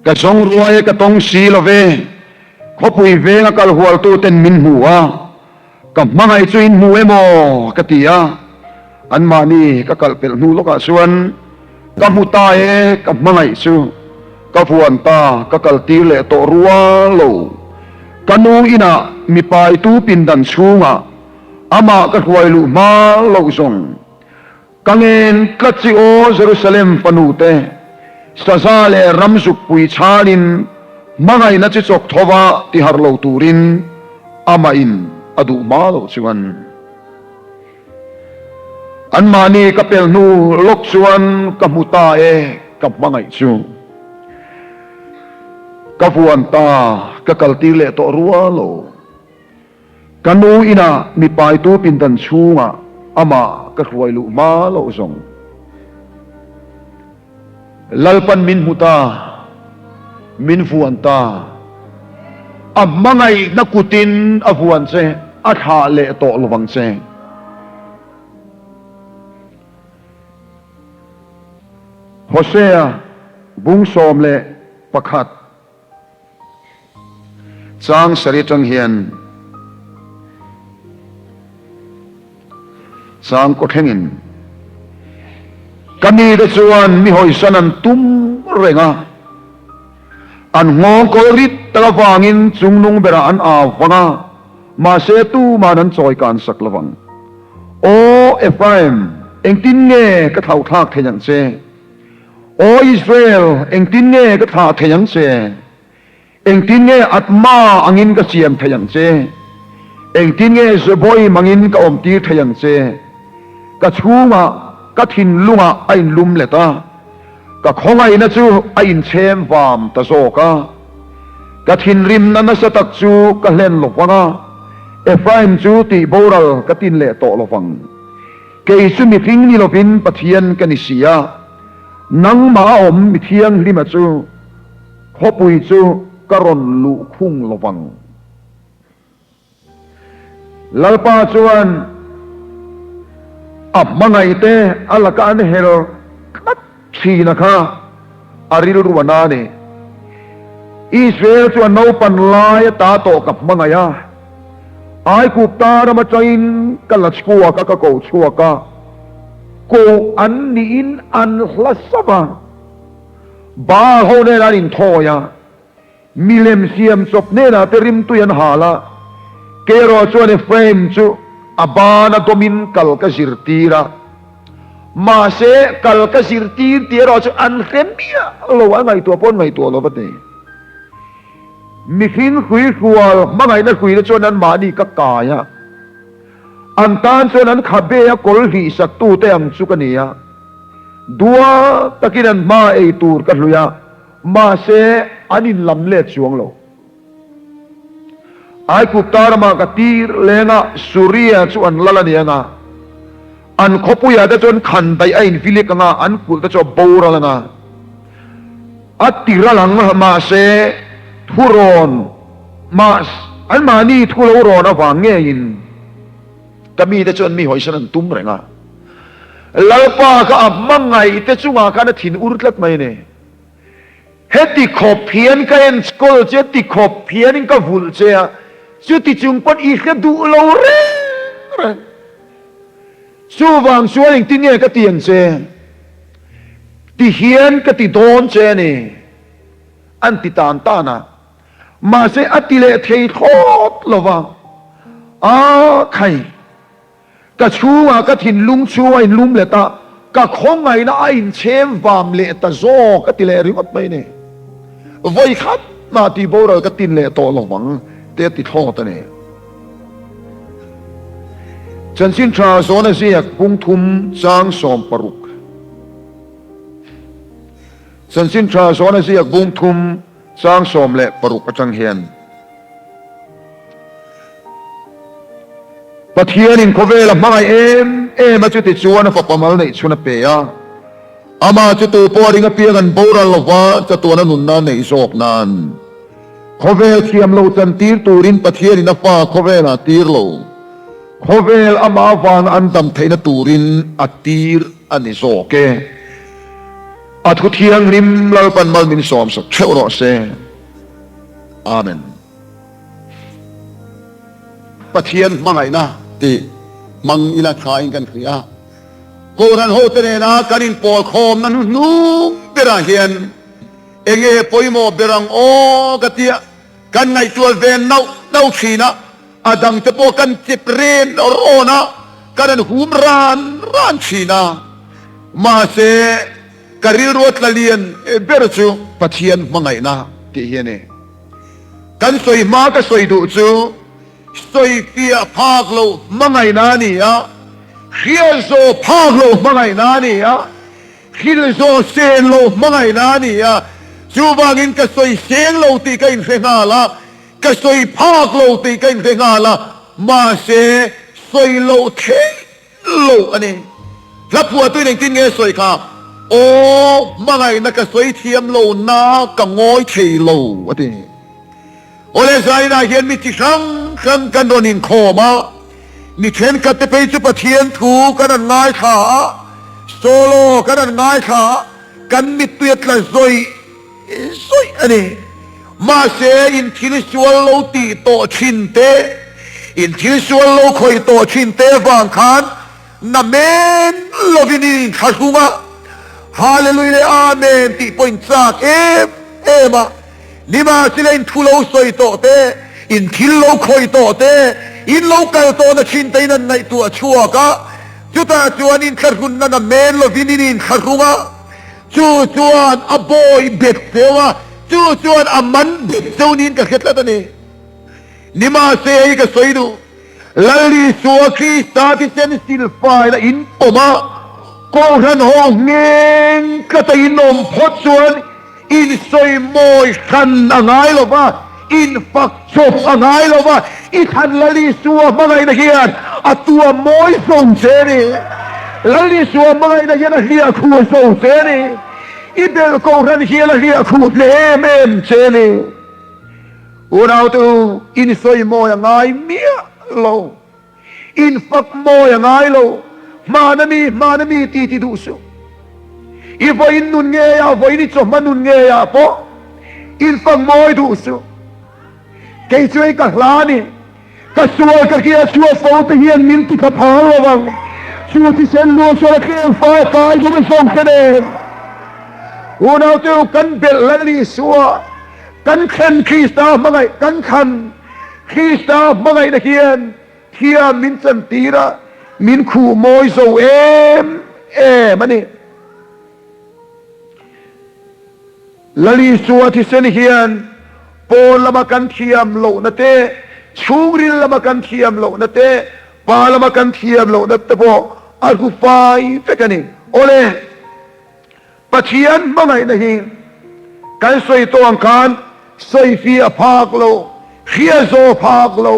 กระทรงรวยกระตงสีละเวเขาปุยเวงกัลหัวตัวเต็นมินหัวกับมังไอจุนมูเอโมกติยาอันมานี่ก็กัลเป็นนูลกส่วนกับมุตาเอกับมังไอซูกับฟวนตาก็กัลตีเลโตรัวโลกันนูอินะมีปลายตู้ปินดันชูงะอามาก็หวยลูมาโลซงกังเงินกัจจิโอเยรูซาเล็มปนูเตสซาเลรัมสุกปุยชาลินมังไอนัจจกทว่าที่ฮาร์โลตูรินอามาอินอดูมาโลชวนอันมานีกับเป็นนูลกชวนกับมุตาเอกับมังไอชูกับฟวนตากับกัลติเลโตรัวโลกันนูอินะมีปลายตู้ปินตันชูงะอามาก็หวยลูมาโลซงlalpan min huta min fuanta mangai nakutin afuan se atha le to lowang se Hosea bung som le pakhat chang sari chang hian chang ko thengin kami da chuan mi hoi sanan tum renga an ngong ko rit ta wangin chungnung bera an awanga ma se tu manan choi kan saklawang o Ephraim engtin nge ka thau thak theyang se o Israel engtin nge ka tha theyang se engtin nge atma angin ka siam theyang se engtin nge zeboi mangin ka omti theyang se ka chungaก็ทินลุงอ่ะไอ้ลุมเลยตาก็ของไอ้นั่นจูไอ้เชมฟามตะโซก็ทินริมนั้นสตักจูก็เล่นหลบวังเอฟราอิมจูติโบราลก็ตินเละโตหลบวังเกยซุมิทิ้งนี่หลบินปะเทียนกันนิสียนังมาอมมิเทียงริมาจูขอปุยจูก็รอนลุคุ้งหลบวังลลปาจวนอับมังไงเตะอัลกันเฮลคัดชีนะคะอาริลรุวนานี่อิสราเอลชวนนปันลายตาโตกับมังไงอะไอ้กุบตาเรามาใจนกันละชัวก็กูชัวก็กูอันนี้อินอันลัสบะบาโฮเนรานินทอยามิเลมเซียมศพเนนาเตริมตุยันหาละเกโรชวนเฟรมจูabana domin kal ka sirtira mase kal ka sirtir tiro so anremia lo ngai to pon ngai to lo bate mihin khui khual mangai na khui na chonan mani ka kaya antan chonan khabe ya kol hi sak tu te ang chukania dua takinan ma ei tur ka hluya mase anin lamle chuang lo ai kuptar ma katir lenga suria chu an lalania nga an khopuya da chon khan dai ain filik nga an kul da cho bora nga atira lang ma se thuron mas an mani thulo ro na wange in kami da chon mi hoisan tum renga lalpa ka amangai te chunga kana thin urtlat mai ne heti khopian ka en skol che ti khopian ka vul che chu ti chung pon i khlep du lo re chu wang chuan tin nge ka tiang che ti hian ka ti don che ni an ti tan ta na ma se atile thei thot lova a khai ka chuwa ka thin lung chuwa in lum le ta ka khong ngai na in chem wam le ta zo ka ti le ringot mai ne voi khat ma ti bora ka tin le to lowang te ti thot ne chan sin tra zona siak pung thum chang som paruk chan sin tra zona siak pung thum chang som le paruk atang hian Pathian in kovela mai em chu ti chuan fa pamal nei chuna pe ya ama chu tu poring a piangan boral lova cha tu na nun na nei sok nan khovel thiam lo chan tir turin Pathian in afa khovela tir lo khovel ama wang an dam theina turin atir ani zoke at ko thiang rim lar pan mal min som sak theu ro se amen Pathian Hmangaihna ti mang ila thain kan khria ko ran ho te na kanin pol khom nan nu bera hian enge poimo berang o katia kan ngai tual ven nau thina adang te po kan chipren ona kan hum ran thina ma se karil ruat lalian berchu Pathian Hmangaihna ti hiane kan soi ma ka soi du chu soi pia phak lo Hmangaihna ni ya khial zo phak lo Hmangaihna ni ya khil zo sen lo Hmangaihna ni ya chu bangin ka soi seng lo ti ka in fenga la ka soi phak lo ti ka in fenga la ma se soi lo the lo ani la phua tu ning tin nge soi kha o Hmangaihna ka soi thiam lo na ka ngoi thei lo ati ole zai na hian mi ti sang kan donin khoma ni then ka te pe chu Pathian thu kan ngai kha solo kan ngai kha kan mi tuet la zoi ani ma se in thil sual lo ti to chin te in thil sual lo khoi to chin te wang khan na men lovini khasuma hallelujah amen ti point sak ema nima sila in thulo soi to te in thil lo khoi to te in lo kal to na chin te nan nai tu achua ka chuta chuan in khargun na men lovini in kharunga chu chuan a boy bet sewa chu chuan a man bet zonin ka khetla ta ni nima se ka soidu lalli suwa Krista ti sen sil fai la in oma ko ran ho ngeng ka ta inom phot chuan in soi moi khan angai lo ba in fak chop angai lo ba I than lalli suwa Hmangaihna hian atua moi song se ni lalli suwa Hmangaihna hian a hlia khu song se ni ibel ko ran hian a hlia khu em se ni unau tu in soi moi angai mia lo in fak moi angai lo manami ti du su I voi nun nge ya voi ni chom nun nge ya po in fak moi du su kei chui ka hla ni ka sual ka kia chua fo te hian min ti ka pha lo wang chua ti sen lo so la ke fa kai ko me song ke ne unau tu kan bel lali suwa kan khan Krista Hmangai kan khan Krista Hmangaihna hian thia min chan tira min khu moi zo ani lali suwa ti sen hian pol lama kan thiam lo na te chungril lama kan thiam lo na te pa lama kan thiam lo na te po arku fai fekani ole Pathian Hmangaihna hi kan soi to ang kan soi fi a phak lo khia zo phak lo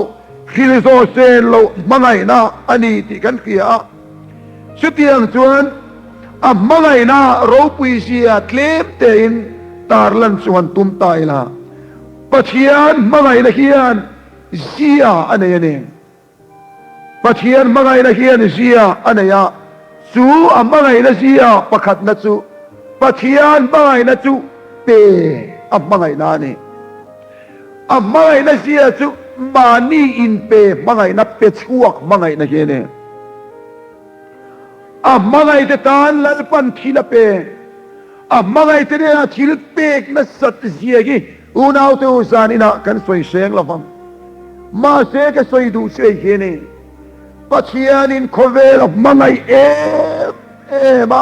khil zo sen lo Hmangaihna ani ti kan khia sutiang chuan a Hmangaihna ro pui sia tlem te in tarlan chuan tum tai la Pathian Hmangaihna hian zia anayane Pathian Hmangaihna hian zia anaya chu a Hmangaihna zia pakhat na chu Pathian Hmangaihna chu pe a Hmangaihna ni a Hmangaihna zia chu mani in pe Hmangaihna pe chuak Hmangaihna hian a Hmangaihna tan lalpan thila pe a Hmangaihna thil pek na sat zia gi unau te uzanina kan soi seng lavam ma se ka soi du se hiene Pathian in khovel of Hmangai ma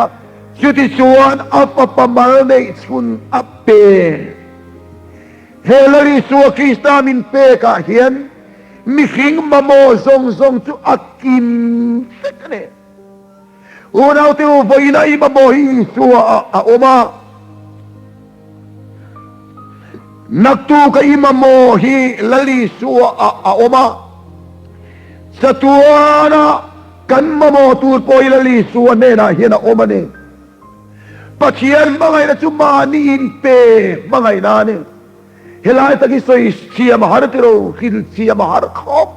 chuti chuan apa mal nei chun ape helari suwa Krista min pe ka hian mi hing mamo zong chu akim tekane unau te voina I mamo hi suwa a oma naktu ka imamo hi lali suwa a oma satuana kan mamo tur poi lali suwa ne na hian a oma ne Pathian Hmangaihna chu mani in pe Hmangaihna ne helai taki soi siam har tiro khil siam har khop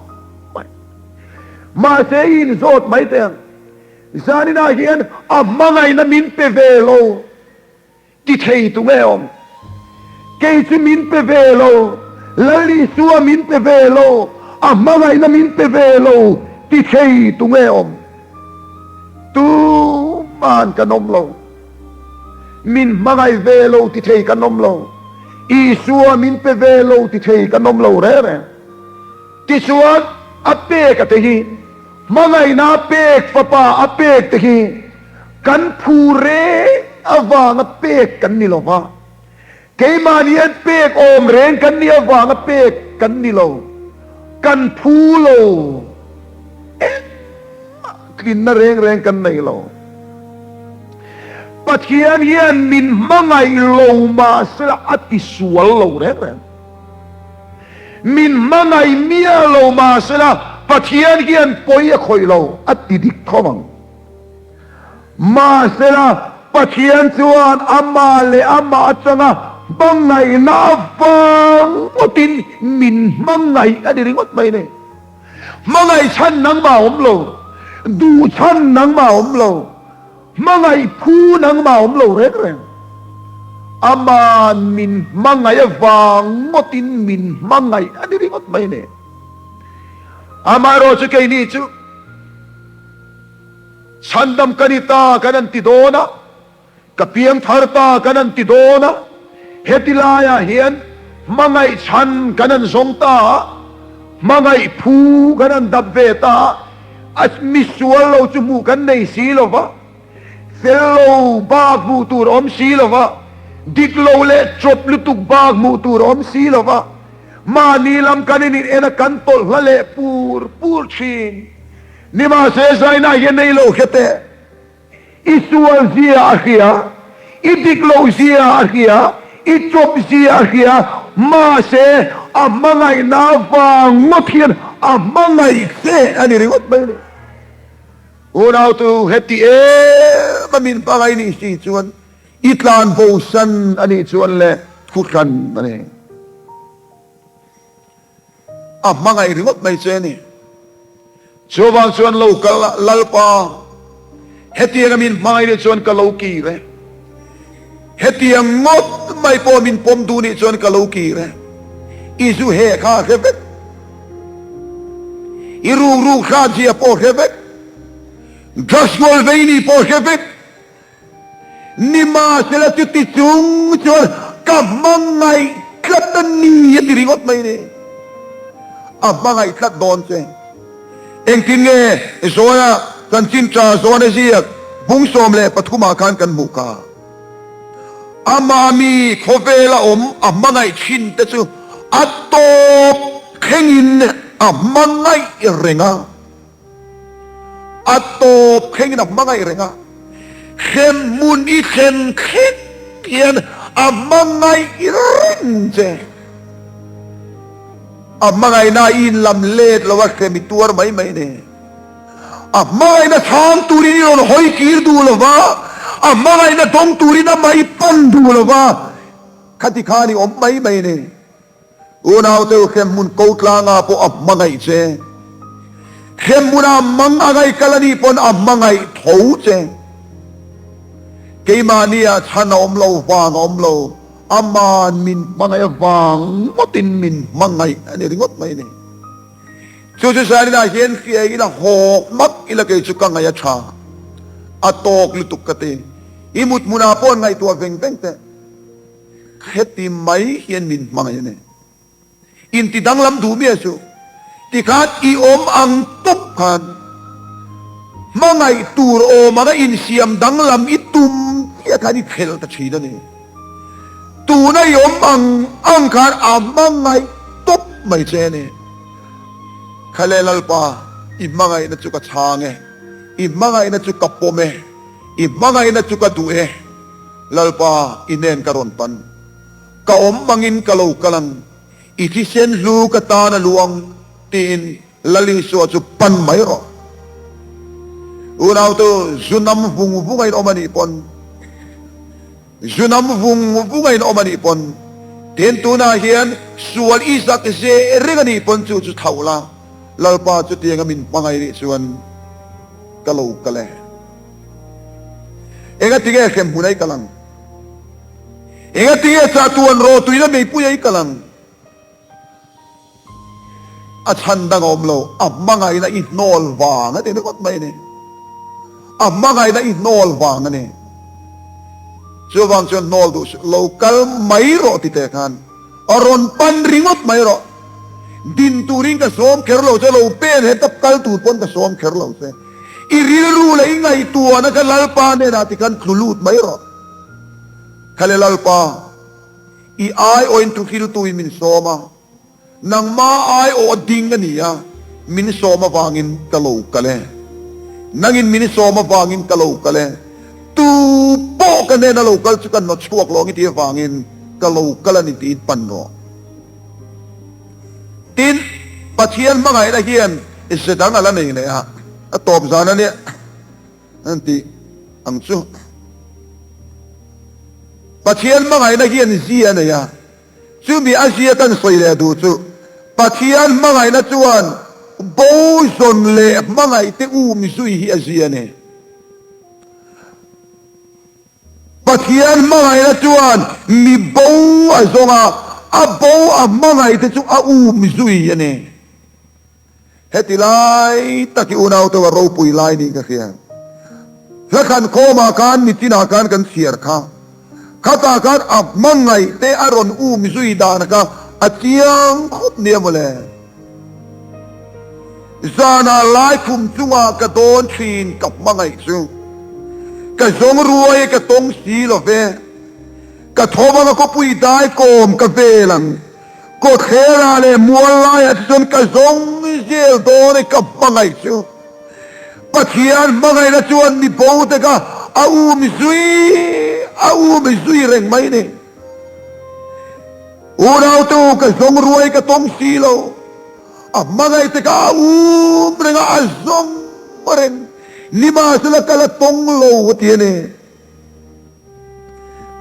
ma se in zot mai te zanina hian a Hmangaihna min pe velo ti thei tu nghe om ke chi min pe ve lo lali suwa min pe ve lo Hmangaihna min pe ve lo ti thei tu nghe om tu man kanom lo min mangai ve lo ti thei kanom lo I suwa min pe ve lo ti thei kanom lo re re ti suwa ape ka te hi Hmangaihna pek papa apek te hi kan phure awang pek kan ni lo wa ke manian pek om ren kan ni awang pek kan ni lo kan phu lo kin na reng kan nei lo Pathian hian min mangai lo ma sala ati sual lo re min mangai mia lo ma sala Pathian hian poi a khoi lo ati dik thomang ma sala Pathian chuan ama le ama atanga bangai na vang otin min mangai adi ringot mai ne mangai chan nang ma om lo du chan nang ma om lo mangai phu nang ma om lo re re ama min mangai vang otin min mangai adi ringot mai ne ama ro chu ke ni chu Sandam kanita kanan tidona kapiang tharta kanan tidona hetilaya hian mangai chan kanan zongta mangai phu kanan dabveta as misual lo chumu kan nei silova fellow bag mu tur om silova diklo le chop lutuk bag mu tur om silova manilam kanin ena kantol hale pur chin Nima se zaina ye nei lo khete isual zia akhia idiklo zia akhia ichop zia akhia ma se Hmangaihna wang ngothian Hmangai se ani ringot bai unau tu heti mamin pangai ni si chuan itlan bo san ani chuan le khutkan ani Hmangai ringot mai che ni Chobang chuan lo lalpa hetiang min mai ni chuan ka lo ki re hetiang ngot mai po min pom du ni chuan ka lo ki re isu he kha khebek iru kha ji po khebek gasgol veini po khebek nima sela ti chung chuan ka mangai katani yatiringot mai ne Hmangai khat don che Eng tin nge zoya kan chin cha zone ziak bung som le pathuma khan kan muka amami khovela om Hmangai chin te chu atop khengin Hmangai renga atop khengin Hmangai renga khem mun I khen khet kian Hmangai ren je Hmangaihna in lam let lawa khemi tuar mai ne Hmangaihna thang turin on hoi kir du lawa Hmangaihna dong turina mai pan du lawa khati khani om mai ne unau te khem mun koutla nga po Hmangai che khem muna mangai kalani pon Hmangai thou che keimania chana om lo wang om lo aman min mangai wang motin min mangai ani ringot mai ne chu sari na hian khia ila hok mak ila ke chu ka ngai tha atok lutuk kate imut muna pon ngai tua veng te kheti mai hian min mangai ne in ti danglam du mi chu ti khat I om ang top khan mangai tur o mana in siam danglam itum ya khani khel ta chida ne tu na yom ang khan Hmangai top mai che ne khale lalpa Hmangaihna chu ka change Hmangaihna chu ka pome Hmangaihna chu ka due lalpa inen karon pan ka om mangin kalo kalang iti sen lu ka ta na luang tin lali so chu pan mai ro unau to zunam vungai omani pon Junam vungai no mani pon ten tu na hian sual isak se regani pon chu thaula lalpa chu tiang min pangai ri chuan kalo kale enga tige khem hunai kalang enge tinge cha tuan ro tuina mei pu ai kalang a chan dang om lo Hmangaihna i nol wang ate ne kot mai ne Hmangaihna i nol wang ne chu wang chon nol du local mai ro ti te khan aron pan ringot mai ro din turing ka som kherlo che lo pen he tap kal tu pon ka som kherlo se i ril ru le ngai tu na ka lalpa ne na ti kan thulut mai ro khale lalpa i ai oin tu khil tu min soma nang ma ai o ding ania min soma wangin kalo kale nangin min soma wangin kalo kale tu po ka ne na local chu kan not chuak long ti wangin kalo kala ni ti pan no tin Pathian Hmangaihna hian isedang ala nei ne a top zana ne anti ang chu Pathian Hmangaihna hian zia ne ya chu mi azia kan soi le du chu Pathian Hmangaihna chuan bo zon le Hmangai te u mi zui hi azia ne Pathian Hmangaihna chuan mi bo azonga a bo a Hmangai te chu a u mi zui ane heti lai taki unau to ro pui lai ni ka khian la khan khoma kan ni tina kan kan siar kha khata kan a Hmangai te aron u mi zui dan ka a tiang khop ne mole zana lai kum chunga ka don thin kap Hmangai chu ka zong ruai ka tong si lo ve ka thoma ko pui dai kom ka velang ko khera le muala ya chon ka zong zel do ne ka Hmangai chu Pathian Hmangaihna chuan mi bo te ka a u mi zui reng mai ne unau tu ka zong ruai ka tong si lo a Hmangai te ka u renga a zong reng ni ma sala kala tong lo ti ne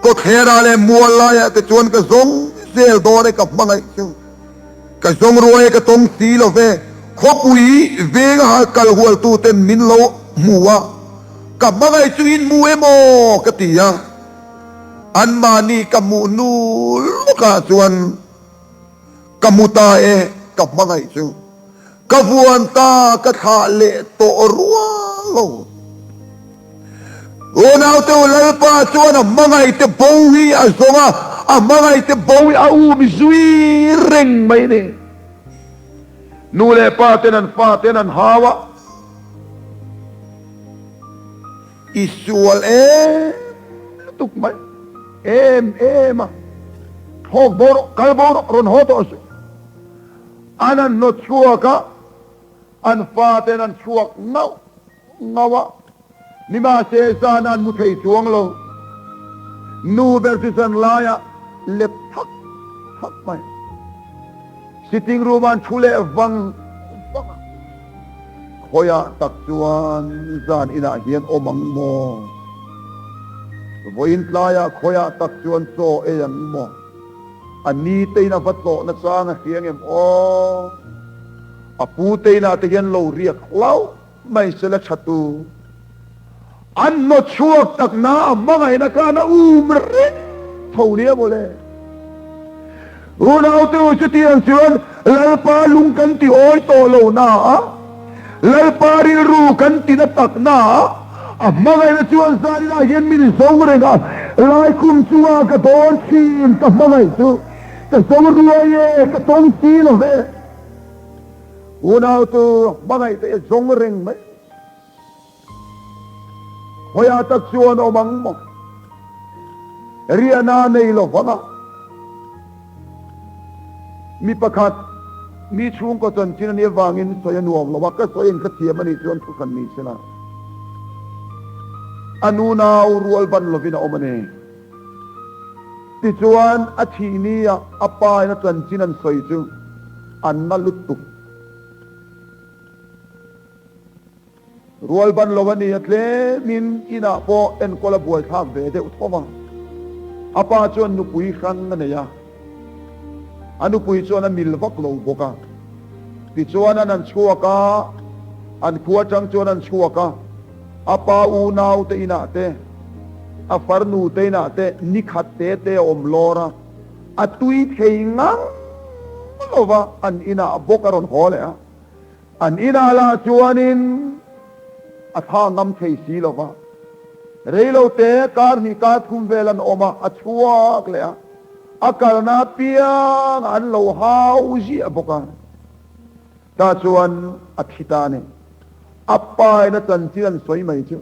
ko khera le muala ya te chuan ka zong zel do ne ka Hmangai chu ka zong ruai ka tong si lo ve khopui ve ga kal hual tu ten min lo muwa ka Hmangai chu in mu emo ka ti ya an mani ka mu nu ka chuan ka muta e ka Hmangai chu ka vuan ta ka tha le to ruwa lo unau te lalpa chuan Hmangai te bowi a zonga Hmangai te bowi a u mi zui reng mai ne nu le pa ten an hawa isual tuk mai em hok bor kal bor ron hoto su anan no chuaka an fa ten an chuak ngawa ni ma se sanan mu thei chuang lo nu versus an laya le thak mai sitting room an chule wang khoya tak chuan zan ina hian omang mo voin laya khoya tak chuan so e yang mo ani teina vatlo na changa hiang em o apu teina te hian lo riak lau mai sela chatu an no chuak tak na Hmangaihna ka na re thonia bole unau te chu tiang chuan lalpa lung kan ti oi to lo na lalpa ril ru kan ti na tak na Hmangaihna chuan zani na hian min zong renga lai kum chuwa ka don chin ka Hmangai chu ka zong ruai e ka tong si lo ve unau tu Hmangai te zong reng mai hoya tak chuan omang mo riana nei lo wanga mi pakhat mi chung ko chan chin ani wangin soya nuam lo ka soyin ka thiam ani chuan thu kan ni sina anu na rual ban lovina omane ti chuan a thini a apa na chan chin an soi chu an na lutuk rual ban lovani atle min ina po en kola buai thak ve de uthoma apa chuan nu pui khan na ne ya anu pui chuan a milvak lo boka ti chuan an chuaka an khuwa chang chuan an chuaka apa u nau te ina te a farnu te na te nikhat te om lora atui theingang lova an ina bokaron hole an ina la chuanin atha ngam thei si lova reilo te kar ni ka thum velan oma achuak le akalna piang an lo hauji aboka ta chuan athitane appai na chanchian soi mai chu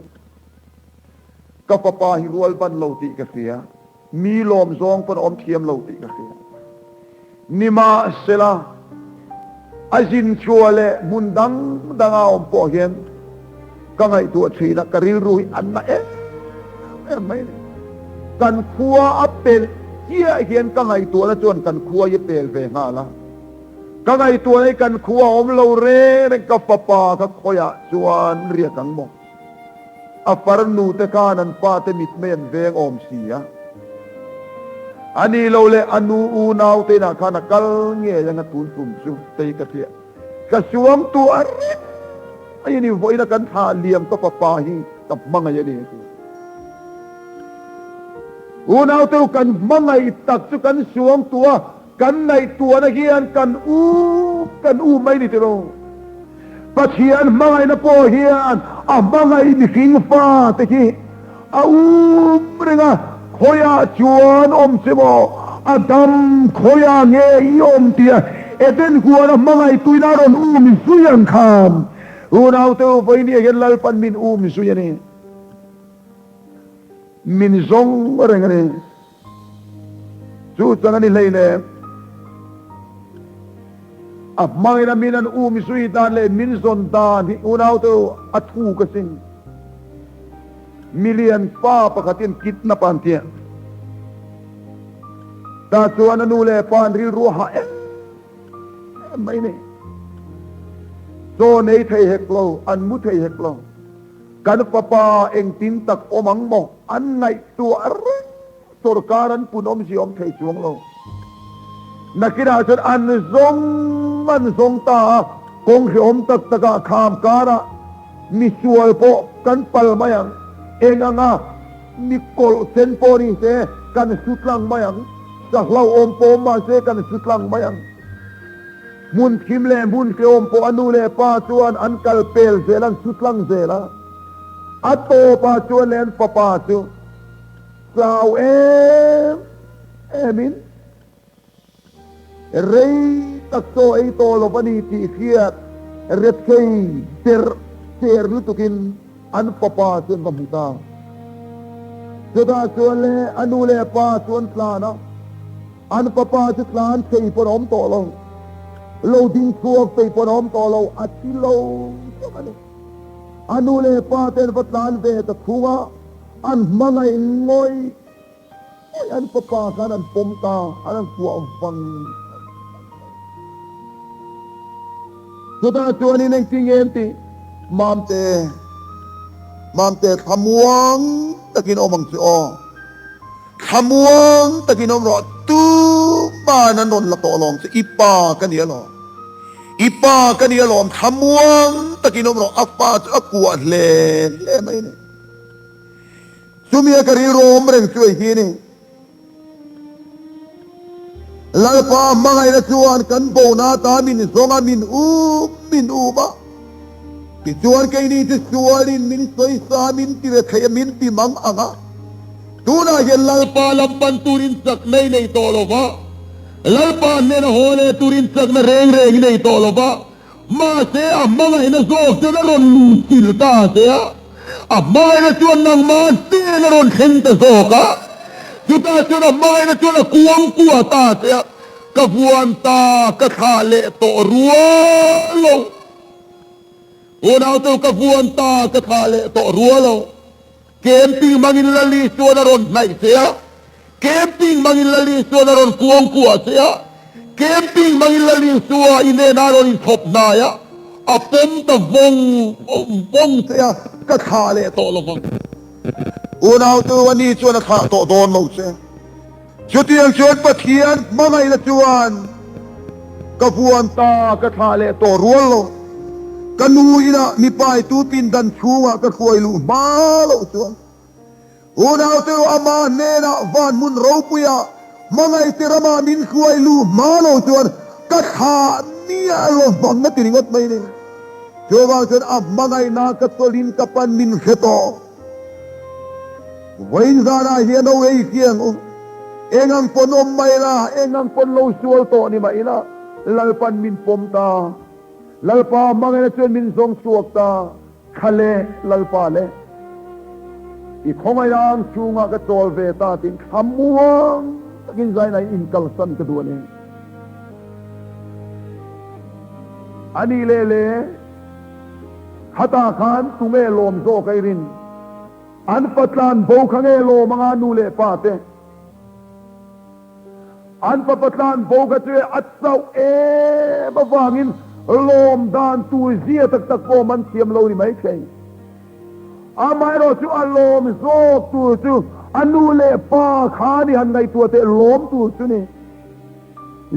ka papa hi rual ban lo ti ka sia mi lom zong pon om thiam lo ti ka sia nima sela azin chuale mundang danga om po hian ka ngai tu thina karil rui an na mai kan khua apel kia hian ka ngai tu na chuan kan khua ye pel ve nga la ka ngai tu ai kan khua om lo re ka papa ka khoya chuan ria kang mo a farnu te kanan pa te mit men veng om sia ani lo le anu u nau te na kana kal nge yang tun tum su te ka thia ka suam tu ar ai ni voi na kan tha liam ka papa hi ka manga ye ni u nau te kan manga i tak su kan suam tua kan nai tua na hian kan u mai ni te ro Pathian mangai na po hian a mangai ni king fa te ki a renga khoya chuan om semo adam khoya nge i om tia eten huana mangai tuina ron mi suyan kham unau te voi ni gen lal pan min mi suyani min zong renga ni chu tangani leile a mangai na minan mi sui dan le min zon dan unau te athu ka sing million pa pakatin kitna pantia ta chuan anu le pan ril ruha mai ne so nei thei hek lo an mu thei hek lo kan papa eng tin tak omang mo an ngai tu ar sorkaran punom si om thei chuang lo nakira chon an zong ta kong si om tak taka kham kara mi sual po kan pal mayang enganga nikol sen pori se kan sutlang mayang sa hlaw om po ma se kan sutlang mayang mun khimle mun ke om po anu le pa chuan an kal pel zelan sutlang zela ato pa chuan len papa chu sao emin rei takso ei to lo pani ti khiat ret kei ter lutukin an papa chuan mamuta chuta chuan le anu le pa chuan tlana an papa chu tlan thei por om to lo ding chuak thei por om to lo ati lo chamani anu le pa ten patlan ve ta khunga an mangai ngoi an papa kan an pom ta an fu om pang chuta chuan ni neng ting em ti mam te thamuang takin omang si o thamuang takin om ro tu pa nan don la to lom si ipa kania lom thamuang takin om ro apa akwa le mai ne sumia kari rom reng chui hi ni lalpa mangai na chuan kan bo na ta min zonga min u ba Pituan kay ni sualin min soy sa min tire kaya min timang anga. Tuna yan lalpa lampan turin sak nay na itolova. Lalpa nena hole turin sak na reng na itolova. Mase amanga inazok na ron silta siya. Amanga inasuan ng masi na ron henta soka. Juta siya amanga inasuan na kuwang kuwata siya. Kabuan ta kakale to rualo. Unaw to kabuan ta kakale to rualo. Camping manginlalisyo na ron na siya. Camping manginlalisyo na ron kuwang kuwa siya. Camping manginlalisyo ine na ron isop na ya. Apom ta vong siya kakale to lopang. Unaw to wanisyo na to doon mo siya. Suti ang siyot Pathian mga inatuan. Kabuan ta kakale to rualo. Kanuina ni pai tu tindan chunga ka kuai lu malo tuan Unaw tu ama nena van mun ropuya mangai tirama min kuai lu malo chuan ka kha nia lo bang na tiringot mai ni chuwang chuan mangai na ka tolin ka pan min kheto wain zara hian o ei kiang o engang ponom mai la engang pon lo sual to ni mai la lalpan min pom ta lalpa mangai na chuan min zong suak ta khale lalpa le I khongai lang chunga ka tol ve ta tin khamuang takin zai nai in kal san ka duani ani le le hata khan tume lom zo kai rin an patlan bo khange lo manga nu le pa te an patlan bo ka che atsau e bawangin lom dan tu zia tak tak ko man siam lo ni mai kai amai ro chu alom zo tu chu anu le pa khani han ngai tu te lom tu chu ni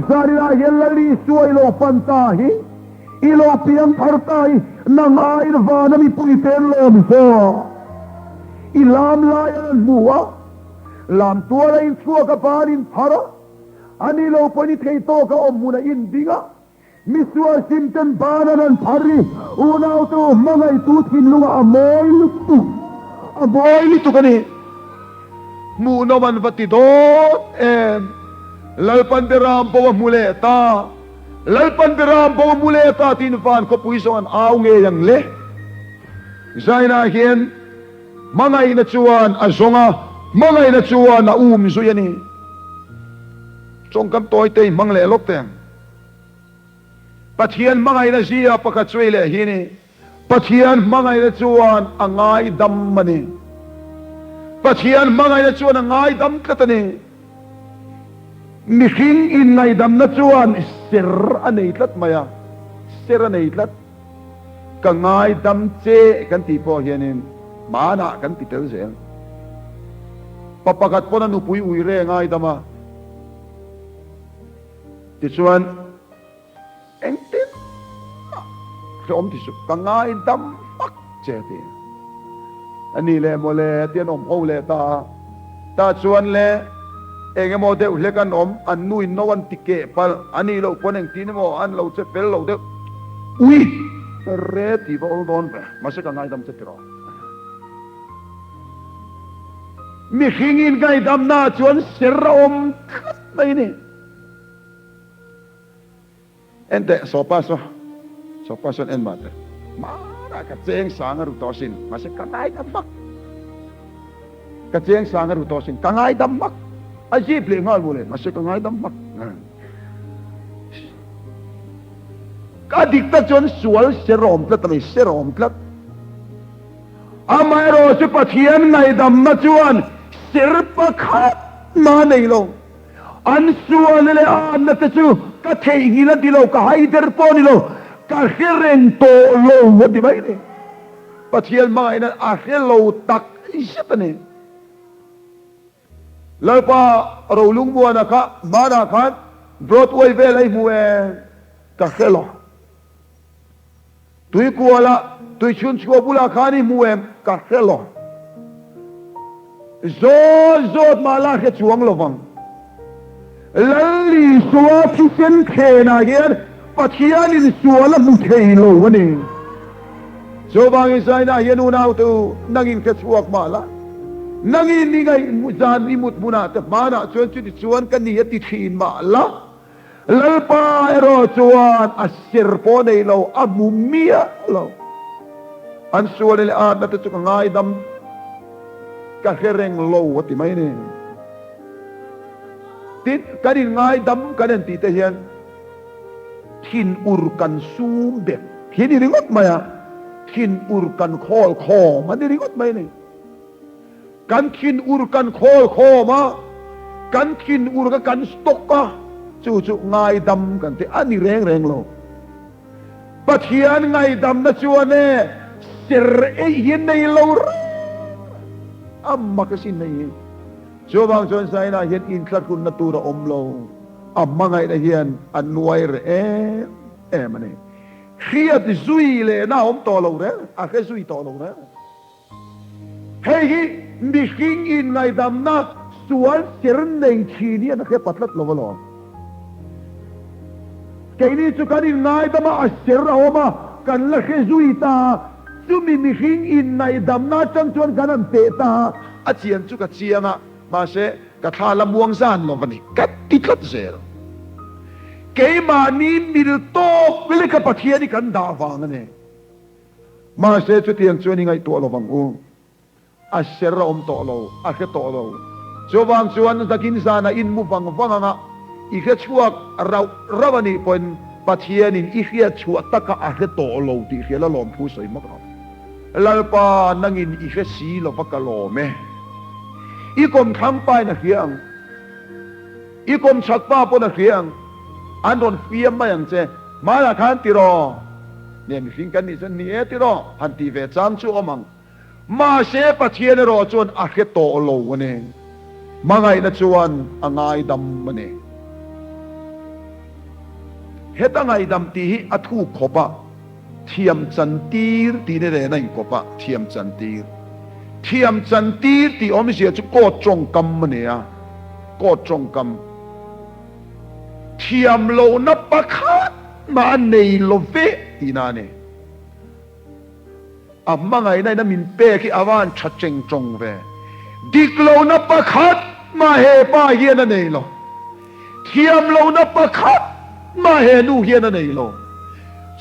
zari la yelali suai lo panta hi ilo piang tharta hi nang ai va na mi pui ten lom zo ilam la yan muwa lam tu la in chu ka parin thara ani lo pani thei to ka omuna in dinga misua simten bananan pari unaw tu mangai tu thinlunga amoy lutu kani muno man vatidot lalpan deram po muleta lalpan deram po muleta tin fan ko puison aw nge yang le zaina hien mangai na chuan azonga mangai na chuan na zu yani chong kam toy te mangle lok teng Pathian mangai na zia pakatsuy le hini Pathian mangai na chuan angai dam mani Pathian mangai na chuan angai dam katani Mihing in ngai dam na chuan sir anay tlat maya sir anay tlat kangai dam che kan tipo hianin mana kan titel zel papakat po na nupui uire ngai dama ti chuan engtin om ti su kangai dam mak che ti ani le mo le tian om ho le ta chuan le enge mo de le kan om an nui no wan tike pal ani lo pon eng tin mo an lo che pel lo de ui re ti vol don ma se kangai dam che tro mi hingin gai dam na chuan serom nei ni ente so paso en mate mara ka cheng sang ru tosin ma se kangai dam mak ka cheng sang ru tosin kangai dam mak aji ple ngal mule ma se kangai dam mak ka dikta chuan sual serom tlat ni serom tlat amai ro se pathian ngai dam na chuan sirpa khat ma nei lo an sual le an na te chu ka thei ngi na di lo ka haider po ni lo ka hireng to lo wa di mai ni pathian mai na a hello tak isapane lapa ro lung mo na ka mana khan broadway ve lai mu e ka hello tui kuala tui chun chua bula khani mu em ka hello zot mala ke chuang lovang lalli suwa pisen khena ger pathian in suala mu thei lo wani so bang isai na hian unau tu nangin ke chuak mala nangin ni ngai muzan ni mut muna te mana chuan chu ti chuan kan ni ti thin mala lalpa ero chuan asir po nei lo amumia lo an sual le an na tu ngai dam ka hereng lo wati mai ne tin kanin ngai dam kanen ti te hian thin ur kan sum be hini ringot maya thin ur kan khol khom ani ringot mai ne kan thin ur kan khol khoma kan thin ur ka kan stok ka chu ngai dam kan te ani reng lo pathian ngai dam na chuane sir e yin nei lo amma kasi nei so bang chon sai na hian in khat kun na tura om lo amma ngai na hian an nuai re mane khiat zui le na om to lo re a khe zui to lo re Hei mi hing in ngai dam na suan ser nei chi ni na ke patlat lo lo cái này chú cái này đâm mà ser ra mà cần là cái duy ta chú mi hing in này đâm na chân chuan cái này tệ ta à chiên chú cái chiên à mà sẽ cái thà làm buông san lo vậy cái tít lát ser cái mà ni mi to với cái Pathian đi cần đào vàng này mà sẽ chú tiền chú ngay to lo vàng u à ser ra to lo à cái to lo chú vàng chuan ta kinh sa na in mu vàng vàng àอีกชั่วเราวันนี้เป็นปัจเจียนินอีกชั่วตะกะอาเกโตโลตีเขียละลมผู้สวยมากครับแล้วปานั่งอินอีกสีโลปักกะโลเมอีกมทั้งไปนักเรียงอีกมชักป้าปนนักเรียงอันโดนเฟียมมาอย่างเจมาละคันติรอเนี่ยมีสิ่งกันนี่จะเนี่ยติรอหันตีเวจามชั่วมังมาเสปัจเจียนรอจนอาเกโตโลวันนี้มาไงนะจวนอ่างไงดำวันนี้เฮตังไงดำตีอัฐุขบะเทียมจันตีร์ตีนี่เรนัยขบะเทียมจันตีร์ตีอมเสียจุกอดจงกำมันเนี่ยกอดจงกำเทียมโลนับปะคัดมาในโลเวตีนาเนี่ยมาไงในนั้นมินเป้ที่อาวานชัดเจงจงเวดิกโลนับปะคัดมาเฮป้าเฮียนั่นเองโลเทียมโลนับปะคัดมาเฮนูเฮียนั่นเองโล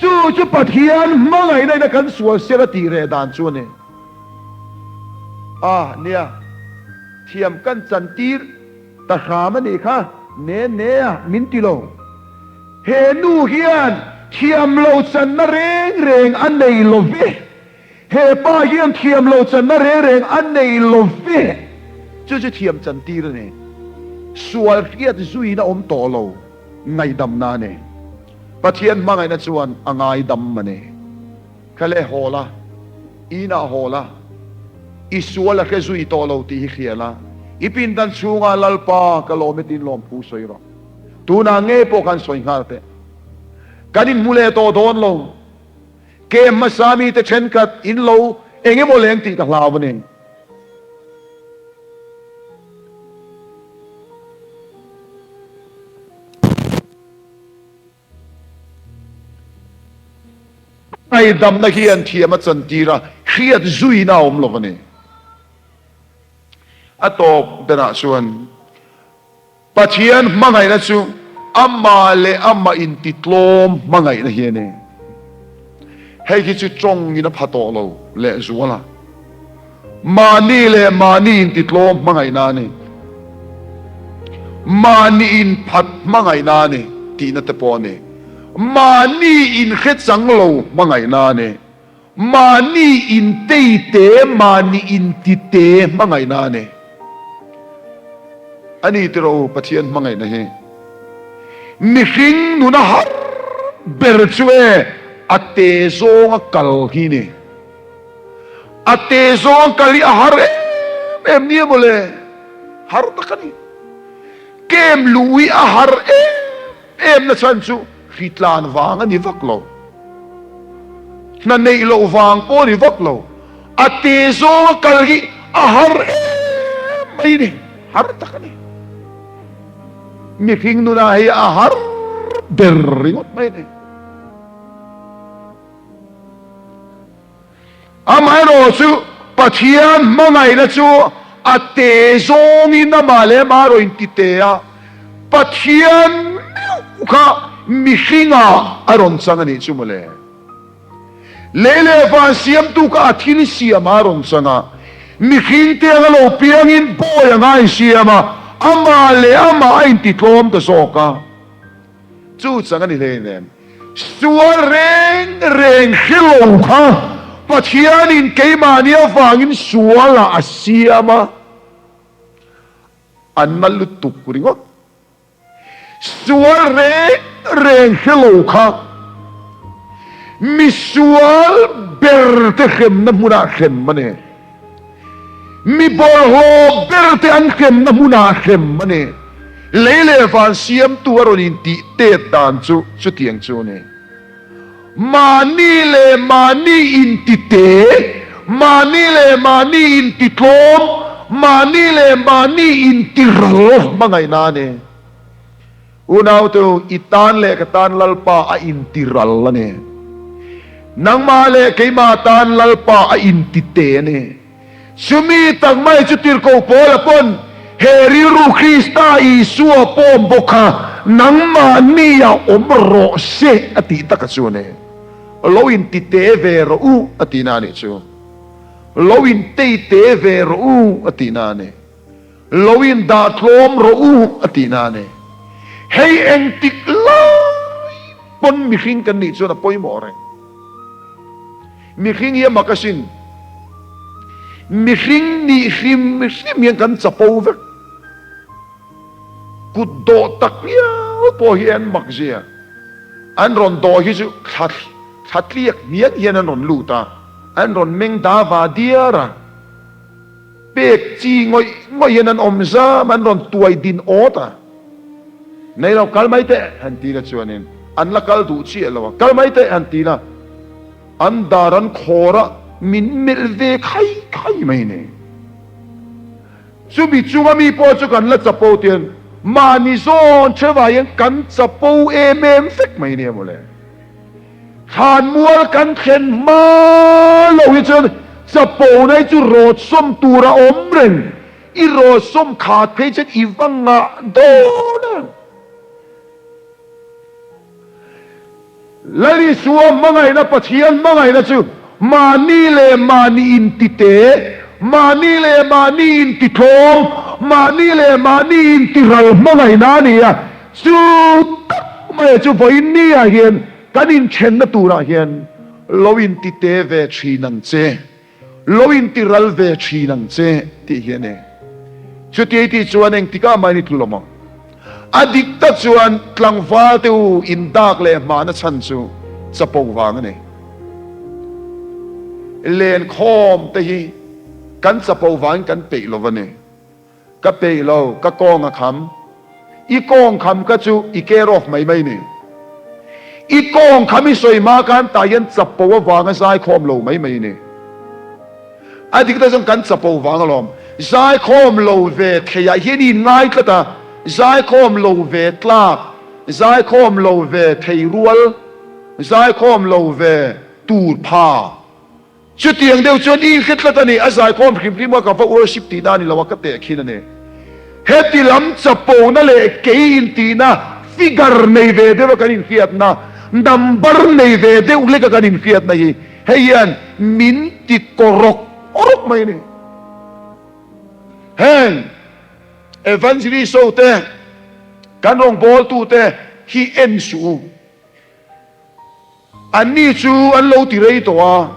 จู่ปะเทียนมาไงในนั้นกันสวดเสกตีเรดานจวนเนี่ยเนี่ยเทียมกันจันตีร์ตะขามันนี่ค่ะเนี่ยมินติโลเฮนูเฮียนเทียมโลจันนเรงอันในโลเวเฮป้าเฮียนเทียมโลจันนเรงอันในโลเวจู่เทียมจันตีร์เนี่ยสวดเฮียนซุยนะอมโตโลไงดำนาเนี่ยปะเทียนมาไงนะจวนไงดำมันเนี่ยแค่เล่โหละอีน่าโหละอีสัวละแค่ซุยโตโลตีเขียละอีปินดันชูงาลัลปากะโลเมตินลมผู้สวยรอตูนางเงปกันสวยงามเตกันอินมูเลโตโดนโลเกมมาสามีแต่เช่นกัดอินโลเองโมเลงตีกับลาวนี่ไอ้ดำนักเขียนเทียมจันทีระเขียนซุยน่าอมโลกนี่อะตบเดน่าส่วนปะเทียนมังไงนะจูอัมมาเลอัมมาอินติดลมมังไงนะเฮียเนี่ยให้คิดจูจงยินพัดโตโลเลจัวละมานี่เลมานี่อินติดลมมังไงนานี่มานี่อินพัดมังไงนานี่ตีนัตปอนี่มานี่อินเขจังโลมังไงนานี่มานี่อินเตเตมานี่อินติเตมังไงนานี่อันนี้ที่เราปะเทียนมังไงนะเฮมิหิงนุนะฮัรเบรชเวอัตเตโซงกัลฮีนี่อัตเตโซงกัลฮีฮัรเอ็มเนี่ยโมเลฮัรตะกันนี่เกมลุยฮัรเอ็มนะฉันจูฟิตลานวางอันนี้วักโลนั่นในโลวางโอนี่วักโลอัตเตโซงกัลฮีฮัรไม่นี่ฮัรตะกันนี่มีพิงนูนาให้อาหารเดริงอดไม่ได้อามาโรสูปะเทียนมาไงนะจูอัตเตโซงินามาเลมาโรอินติเตะปะเทียนข้ามีพิงอารมณ์สังนี่จูมาเลฟันเสียมตุกอาทิลิเสียมอารมณ์สังมีพิงเตะกะโลเปียงินโปยังไงเสียมาอามาเลอามาอินติดลมตะโซกาจู่จังกันนี่เลยเนี่ยสัวเร่งฮิโลค่ะปัจเจียนินเกมาเนียฟังอินสัวละอาเซียมาอันนั้นลุตุกุริงสัวเร่งฮิโลค่ะมิสัวเบร์เตเข้มน้ำมุนาเข้มมันเนี่ยมีบอลโฮเบอร์เตอันเข้มน้ำมุนาเข้มมันเนี่ยเลฟันเสียมตัวรนินติเตตันจูเตียงจูเนี่ยมานี่อินติเต mani le mani in titlom mani le mani in tiral mangai na ne unaw to itan le katan lalpa a in tiral la ne nang ma le kay matan lalpa a in tite ne sumi tang mai chutir ko pola pon heri ru Krista Isua pom boka nang ma niya omro se ati takasune loin tite vero u ati nani chu loin te vero u ati nani loin da tlom ro u ati nani hey eng tik lai pon mi khing kan ni chu na poi mo re mi khing ye makasin mi khing ni khim yang kan chapo ve kudo takya po hian makzia an ron do hi chu khatliak miat hian an ron luta an ron meng da va diara pek chi ngoi hian an omza man ron tuai din ota nei lo kalmai te hantina chuanin an la kal du chi lo kalmai te hantina an daran khora min melve khai mai ne chu bi chunga mi po chu kan la chapo tian mani zon chewa yang kan chapo emem fek mai ne mole khan mual kan khen ma lo hi chon chapo nai chu rot som tura omren i ro som khat pe chen i wanga do na lari suwa mangai na Pathian mangai na chu mani le mani in tite mani le mani in titlom mani le mani in tiral mangai na ni ya chu tak mai chu voi ni a hian kanin chen na tura hian loin tite ve thi nang che loin tiral ve thi nang che ti hian ne chu ti chuan eng tika mai ni tloma adik ta chuan tlangwa teu in dak le ma na chan chu chapo wang ne len khom te hi kan chapo wang kan pe lo vane ka pe lo ka kong a kham i kong kham ka chu i care of mai ne i kong kham i soi ma kan ta yan chapo wang a sai khom lo mai ne adik ta jong kan chapo wang lom sai khom lo ve thaya hian in ngai tlata zai khom lo ve tlak zai khom lo ve thei rual zai khom lo ve tur pha chu tiang deu chuan i khetla tani a zai khom khim ka va worship ti na ni lawa ka te khin ne heti lam chapo na le ke in ti na figure nei ve de ka in fiat na number nei ve de ule ka in fiat na hi heian min ti korok orok mai ni hen Evangelistic te kan rong bol tu te hi en su an ni chu an lo ti rei to a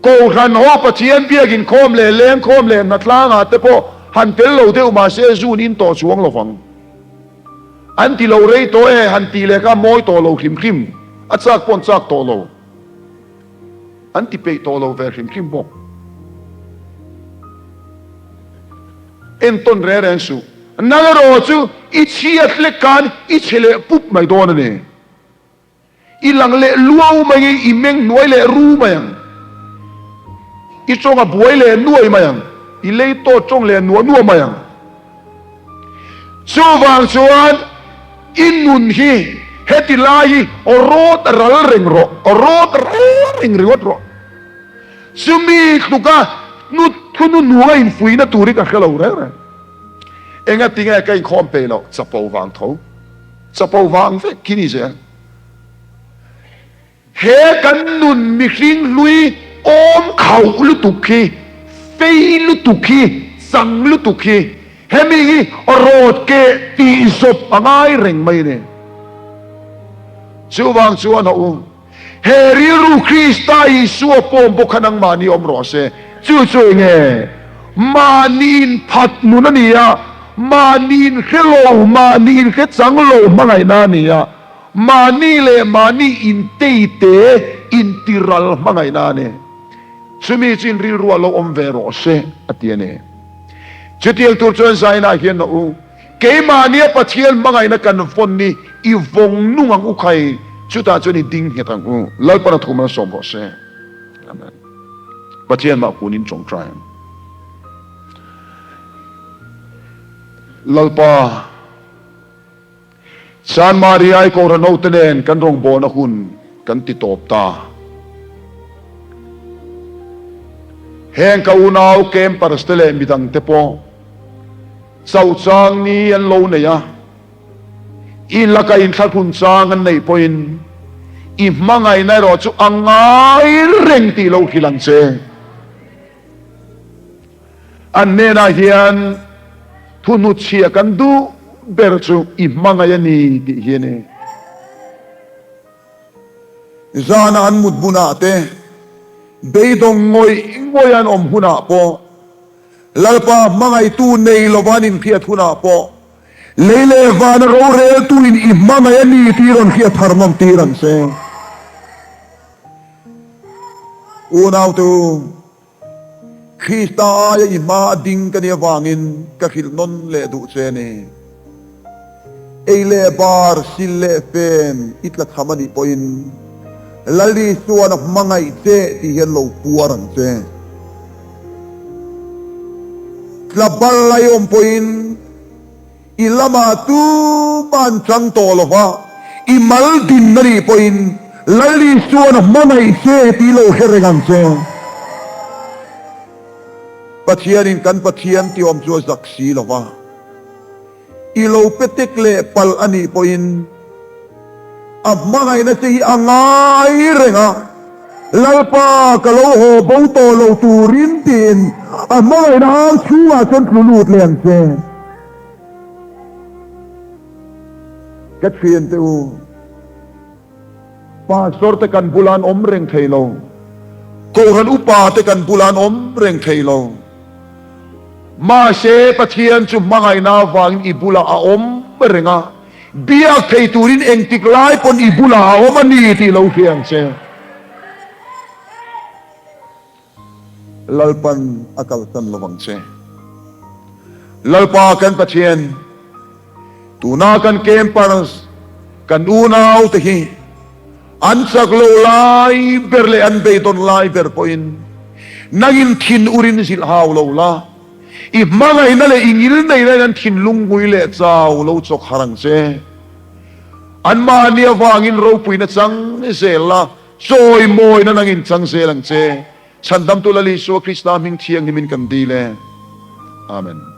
ko ran ho Pathian biagin khom le leng khom le na tlanga te po han tel lo te ma se zun in to chuang lo wang an ti lo rei to e han ti le ka moi to lo khim a chak pon chak to lo an ti pe to lo ver khim bo en ton re su nagaro chu i chiat le kan i chele pup mai don ne i lang le luau mai i meng noi le ru mai i chonga buai le nuai mai i le to chong le nuo mai chu wang chuan in nun hi heti lai orot ral reng ro orot reng riot ro sumi tuka nu thunu nuwa in fui na turi ka khelo re enga tinga kai khom pe lo chapo wang tho chapo wang ve kini je he kan nun mi hring lui om khau lu tu khi fei lu tu khi sang lu tu khi he mi hi rot ke ti sop angai reng mai ne chu wang chuan ho he ri ru Krista Isua pom bo khanang mani om ro se chu nge manin phat nu na nia manin hello manin khe changlo mangai na nia mani le mani in te in tiral mangai na ne chumi chin ri ru lo om ve ro se atiane chutiel tur chon sai na hian no ke mani Pathian mangai na kan fon ni i vong nu ang u khai chuta choni ding hetang u lalpana thuma som bo se Pathian ma kunin chong trai lalpa San Maria ai ko rano tenen kan rong bon akun kan titop ta heng ka unaw kem parastele midang tepo sau chang ni an lo ne ya in la ka in thal phun chang an nei poin i Hmangaihna ro chu angai reng ti lo khilang che an ne na hian thunu chia kan du ber chu i Hmangaihna ti hiene zana an mut buna te beidong ngoi an om huna po lalpa mangai tu nei lowanin phiat huna po leile van ro re tu in i Hmangaihna ti ron khiat tharmam ti ran se unaw tu Krista ya i ma ding kan ya wangin ka khil non le du che ne eile bar sille pen itla thamani poin lali suan of mangai te ti hello puaran te klabal layom poin ilama tu ban chang tolova imal din nari poin lali suan of mangai te ti lo heregan te Pathian in kan Pathian ti om chu zaksi lova ilo petek le pal ani poin Hmangaihna si angai renga lalpa kalau ho bau to lo turin tin Hmangaihna chua chen lulut leng che kat fian te u pastor te kan bulan om reng thailo ko han upa te kan bulan om reng thailo ma se Pathian chu Hmangaihna wang ibula a om renga biak thei turin engtik lai pon ibula om ani ti lo fiang che lalpan akal tan lawang che lalpa kan Pathian tuna kan kempars kan unaw te hi an sak lo lai berle an beiton lai ber poin nagin thin urin sil haw lo la i Hmangaihna le ingil nei le an thin lungui le chaw lo chok harang che an ma nia wangin ro puina chang zela choi moi na nangin chang zelang che chandam tu lali so Krista ming thiang ni min kan dile amen